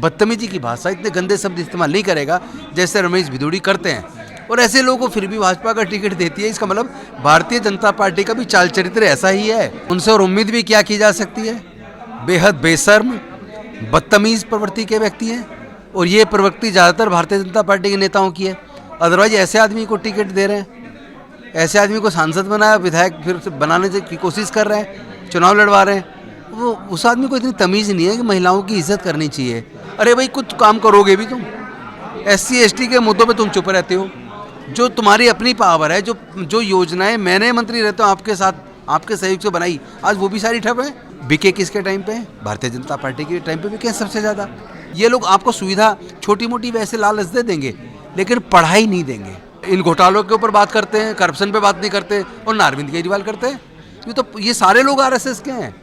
बदतमीजी की भाषा, इतने गंदे शब्द इस्तेमाल नहीं करेगा जैसे रमेश भिदोड़ी करते हैं। और ऐसे लोगों को फिर भी भाजपा का टिकट देती है, इसका मतलब भारतीय जनता पार्टी का भी चाल चरित्र ऐसा ही है। उनसे और उम्मीद भी क्या की जा सकती है। बेहद बेशर्म बदतमीज प्रवृत्ति के व्यक्ति हैं, और ये प्रवृत्ति ज़्यादातर भारतीय जनता पार्टी के नेताओं की है। अदरवाइज ऐसे आदमी को टिकट दे रहे हैं, ऐसे आदमी को सांसद बनाया, विधायक फिर से बनाने की कोशिश कर रहे हैं, चुनाव लड़वा रहे हैं। वो उस आदमी को इतनी तमीज़ नहीं है कि महिलाओं की इज्जत करनी चाहिए। अरे भाई कुछ काम करोगे भी तुम, SC ST के मुद्दों पे तुम चुप रहते हो। जो तुम्हारी अपनी पावर है, जो योजनाएं मैंने मंत्री रहता हूँ आपके साथ, आपके सहयोग से बनाई, आज वो भी सारी ठप है। बिके किसके टाइम पे? भारतीय जनता पार्टी के टाइम पे बिके सबसे ज़्यादा। ये लोग आपको सुविधा छोटी मोटी वैसे लालच दे देंगे, लेकिन पढ़ाई नहीं देंगे। इन घोटालों के ऊपर बात करते हैं, करप्शन पे बात नहीं करते, और अरविंद केजरीवाल करते हैं। ये सारे लोग RSS के हैं।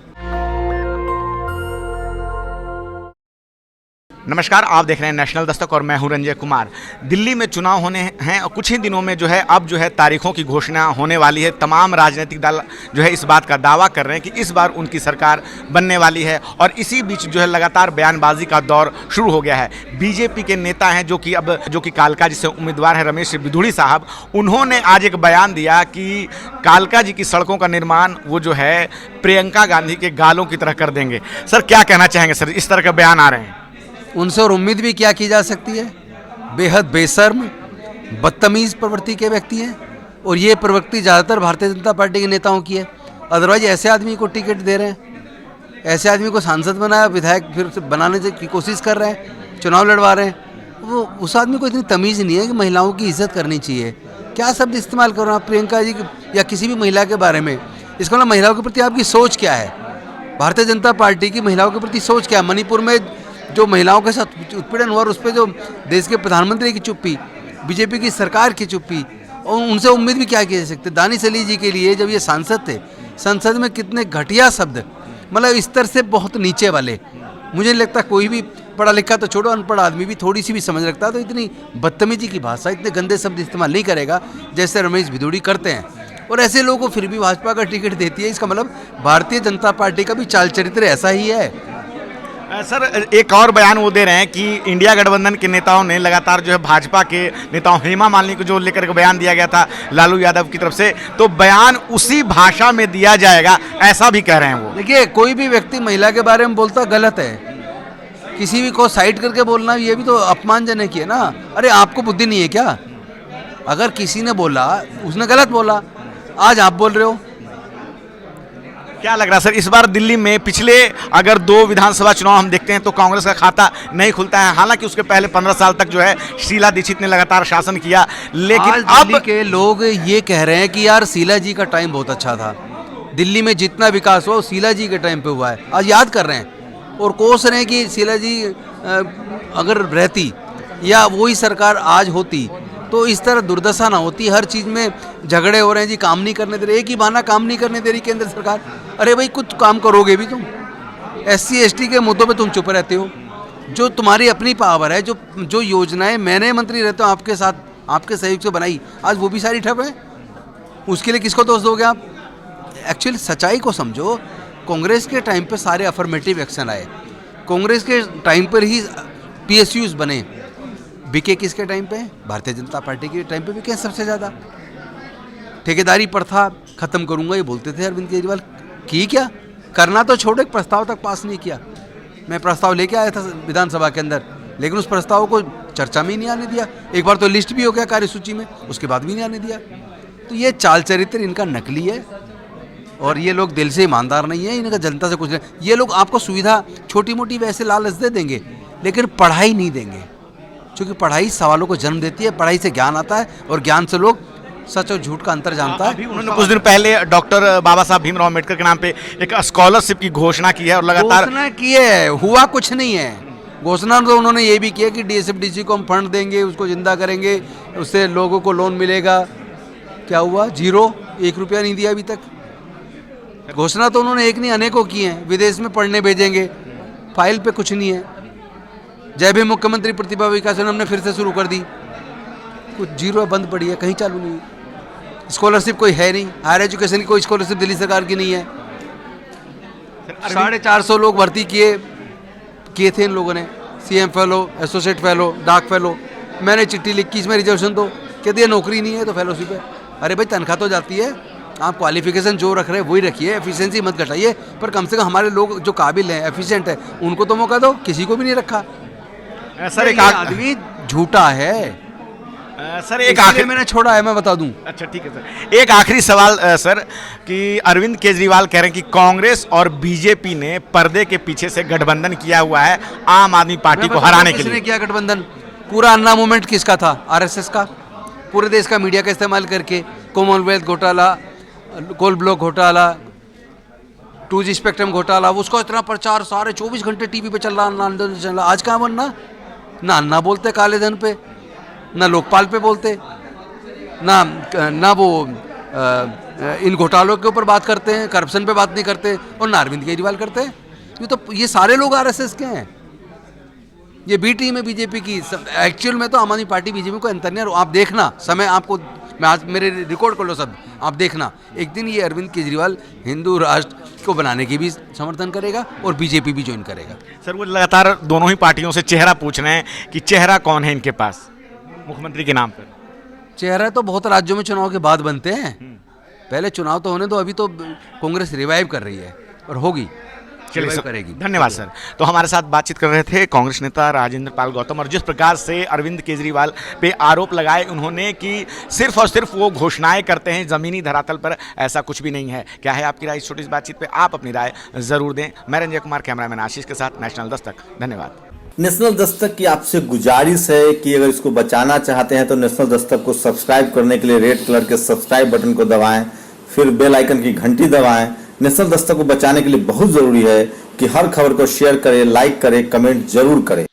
नमस्कार, आप देख रहे हैं नेशनल दस्तक और मैं हूं रंजय कुमार। दिल्ली में चुनाव होने हैं और कुछ ही दिनों में अब तारीखों की घोषणा होने वाली है। तमाम राजनीतिक दल इस बात का दावा कर रहे हैं कि इस बार उनकी सरकार बनने वाली है, और इसी बीच लगातार बयानबाजी का दौर शुरू हो गया है। बीजेपी के नेता हैं जो कि कालका जी से उम्मीदवार हैं, रमेश भिदोड़ी साहब, उन्होंने आज एक बयान दिया कि कालका जी की सड़कों का निर्माण प्रियंका गांधी के गालों की तरह कर देंगे। सर, क्या कहना चाहेंगे सर, इस तरह के बयान आ रहे हैं? उनसे और उम्मीद भी क्या की जा सकती है। बेहद बेशर्म बदतमीज प्रवृत्ति के व्यक्ति हैं, और ये प्रवृत्ति ज़्यादातर भारतीय जनता पार्टी के नेताओं की है। अदरवाइज ऐसे आदमी को टिकट दे रहे हैं, ऐसे आदमी को सांसद बनाया, विधायक फिर से बनाने की कोशिश कर रहे हैं, चुनाव लड़वा रहे हैं। वो उस आदमी को इतनी तमीज़ नहीं है कि महिलाओं की इज्जत करनी चाहिए। क्या शब्द इस्तेमाल करो आप प्रियंका जी या किसी भी महिला के बारे में? इसका मतलब महिलाओं के प्रति आपकी सोच क्या है? भारतीय जनता पार्टी की महिलाओं के प्रति सोच क्या है? मणिपुर में जो महिलाओं के साथ उत्पीड़न हुआ, उस पर जो देश के प्रधानमंत्री की चुप्पी, बीजेपी की सरकार की चुप्पी, और उनसे उम्मीद भी क्या की जा सकती है। दानिश अली जी के लिए जब ये सांसद थे, संसद में कितने घटिया शब्द, मतलब स्तर से बहुत नीचे वाले। मुझे नहीं लगता कोई भी पढ़ा लिखा तो छोड़ो, अनपढ़ आदमी भी थोड़ी सी भी समझ रखता है तो इतनी बदतमीजी की भाषा, इतने गंदे शब्द इस्तेमाल नहीं करेगा जैसे रमेश भिदोड़ी करते हैं। और ऐसे लोगों को फिर भी भाजपा का टिकट देती है, इसका मतलब भारतीय जनता पार्टी का भी चाल चरित्र ऐसा ही है। सर, एक और बयान वो दे रहे हैं कि इंडिया गठबंधन के नेताओं ने लगातार भाजपा के नेताओं, हेमा मालिनी को जो लेकर के बयान दिया गया था लालू यादव की तरफ से, तो बयान उसी भाषा में दिया जाएगा, ऐसा भी कह रहे हैं वो। देखिए, कोई भी व्यक्ति महिला के बारे में बोलता गलत है, किसी भी को साइड करके बोलना ये भी तो अपमानजनक ही है ना। अरे आपको बुद्धि नहीं है क्या? अगर किसी ने बोला, उसने गलत बोला, आज आप बोल रहे हो। क्या लग रहा है सर, इस बार दिल्ली में पिछले अगर 2 विधानसभा चुनाव हम देखते हैं तो कांग्रेस का खाता नहीं खुलता है। हालांकि उसके पहले 15 साल तक शीला दीक्षित ने लगातार शासन किया, लेकिन अब के लोग ये कह रहे हैं कि यार शीला जी का टाइम बहुत अच्छा था, दिल्ली में जितना विकास हुआ वो शीला जी के टाइम पे हुआ है। आज याद कर रहे हैं और कोस रहे हैं कि शीला जी अगर रहती या वही सरकार आज होती तो इस तरह दुर्दशा ना होती। हर चीज़ में झगड़े हो रहे हैं जी, काम नहीं करने दे रहे, एक ही बहाना काम नहीं करने दे रही केंद्र सरकार। अरे भाई कुछ काम करोगे भी तुम, SC ST के मुद्दों पे तुम चुप रहते हो। जो तुम्हारी अपनी पावर है, जो योजनाएं मैंने मंत्री रहता हूँ आपके साथ, आपके सहयोग से बनाई, आज वो भी सारी ठप है। उसके लिए किसको दोष दोगे आप? एक्चुअली सच्चाई को समझो। कांग्रेस के टाइम पे सारे अफर्मेटिव एक्शन आए, कांग्रेस के टाइम पर ही PSUs बने। बिके किसके टाइम पे? भारतीय जनता पार्टी के टाइम पे बिके सबसे ज़्यादा। ठेकेदारी प्रथा खत्म करूंगा ये बोलते थे अरविंद केजरीवाल, की क्या? करना तो छोड़ो, एक प्रस्ताव तक पास नहीं किया। मैं प्रस्ताव लेके आया था विधानसभा के अंदर, लेकिन उस प्रस्ताव को चर्चा में ही नहीं आने दिया। एक बार तो लिस्ट भी हो गया कार्यसूची में, उसके बाद भी नहीं आने दिया। तो ये चाल चरित्र इनका नकली है, और ये लोग दिल से ईमानदार नहीं है, इनका जनता से कुछ नहीं। ये लोग आपको सुविधा छोटी मोटी वैसे लालच दे देंगे, लेकिन पढ़ाई नहीं देंगे, क्योंकि पढ़ाई सवालों को जन्म देती है। पढ़ाई से ज्ञान आता है, और ज्ञान से लोग सच और झूठ का अंतर जानता है। उन्होंने कुछ दिन पहले डॉक्टर बाबा साहब भीमराव अम्बेडकर के नाम पे एक स्कॉलरशिप की घोषणा की है, और लगातार घोषणा की है, हुआ कुछ नहीं है। घोषणा तो उन्होंने ये भी किया कि DSFDC को हम फंड देंगे, उसको जिंदा करेंगे, उससे लोगों को लोन मिलेगा। क्या हुआ? 0, 1 रुपया नहीं दिया अभी तक। घोषणा तो उन्होंने एक नहीं अनेकों की हैं। विदेश में पढ़ने भेजेंगे, फाइल पे कुछ नहीं है। जय भी मुख्यमंत्री प्रतिभा विकास हमने फिर से शुरू कर दी, कुछ 0 बंद पड़ी है, कहीं चालू नहीं। स्कॉलरशिप कोई है नहीं, हायर एजुकेशन की कोई स्कॉलरशिप दिल्ली सरकार की नहीं है। 450 लोग भर्ती किए थे इन लोगों ने, CM फेलो, एसोसिएट फेलो, डाक फेलो। मैंने चिट्ठी लिख की इसमें रिजर्वेशन दो, कहती है नौकरी नहीं है तो फेलोशिप है। अरे भाई तनख्वाह तो जाती है, आप क्वालिफिकेशन जो रख रहे हैं वही रखिए, एफिशिएंसी मत घटाइए, पर कम से कम हमारे लोग जो काबिल हैं, एफिशिएंट है, उनको तो मौका दो। किसी को भी नहीं रखा। सर एक ये आदमी झूठा है सर एक इसलिए आखिरी मैंने छोड़ा है, मैं बता दूं। अच्छा ठीक है सर, एक आखिरी सवाल सर कि अरविंद केजरीवाल कह रहे हैं कि कांग्रेस और बीजेपी ने पर्दे के पीछे से गठबंधन किया हुआ है आम आदमी पार्टी मैं को बताऊं हराने के किसने लिए। किया गठबंधन? पूरा अन्ना मूवमेंट किसका था? RSS का। पूरे देश का मीडिया का इस्तेमाल करके कॉमनवेल्थ घोटाला, कोल ब्लॉक घोटाला, 2G स्पेक्ट्रम घोटाला, उसका इतना प्रचार सारे 24 घंटे टीवी पे चल रहा, अन्ना आंदोलन चल रहा। आज कहाँ बनना? ना अन्ना बोलते काले धन पे, ना लोकपाल पे बोलते, ना वो इन घोटालों के ऊपर बात करते हैं, करप्शन पे बात नहीं करते, और ना अरविंद केजरीवाल करते हैं। ये सारे लोग RSS के हैं। ये बी टीम है बीजेपी की। एक्चुअल में तो आम आदमी पार्टी बीजेपी को अंतर नहीं है। आप देखना, समय आपको, मैं आज मेरे रिकॉर्ड कर लो सब, आप देखना एक दिन ये अरविंद केजरीवाल हिंदू राष्ट्र को बनाने की भी समर्थन करेगा और बीजेपी भी ज्वाइन करेगा। सर वो लगातार दोनों ही पार्टियों से चेहरा पूछ रहे हैं कि चेहरा कौन है इनके पास मुख्यमंत्री के नाम पर। चेहरा तो बहुत राज्यों में चुनाव के बाद बनते हैं, पहले चुनाव तो होने दो। अभी तो कांग्रेस रिवाइव कर रही है और होगी, चलिए रिवाइव सर, करेगी। धन्यवाद सर। तो हमारे साथ बातचीत कर रहे थे कांग्रेस नेता राजेंद्र पाल गौतम, और जिस प्रकार से अरविंद केजरीवाल पे आरोप लगाए उन्होंने कि सिर्फ और सिर्फ वो घोषणाएं करते हैं, ज़मीनी धरातल पर ऐसा कुछ भी नहीं है। क्या है आपकी राय इस छोटी सी बातचीत पे? आप अपनी राय ज़रूर दें। मैं रंजय कुमार, कैमरामैन आशीष के साथ, नेशनल दस्तक। धन्यवाद। नेशनल दस्तक की आपसे गुजारिश है कि अगर इसको बचाना चाहते हैं तो नेशनल दस्तक को सब्सक्राइब करने के लिए रेड कलर के सब्सक्राइब बटन को दबाएं, फिर बेल आइकन की घंटी दबाएं। नेशनल दस्तक को बचाने के लिए बहुत जरूरी है कि हर खबर को शेयर करें, लाइक करें, कमेंट जरूर करें।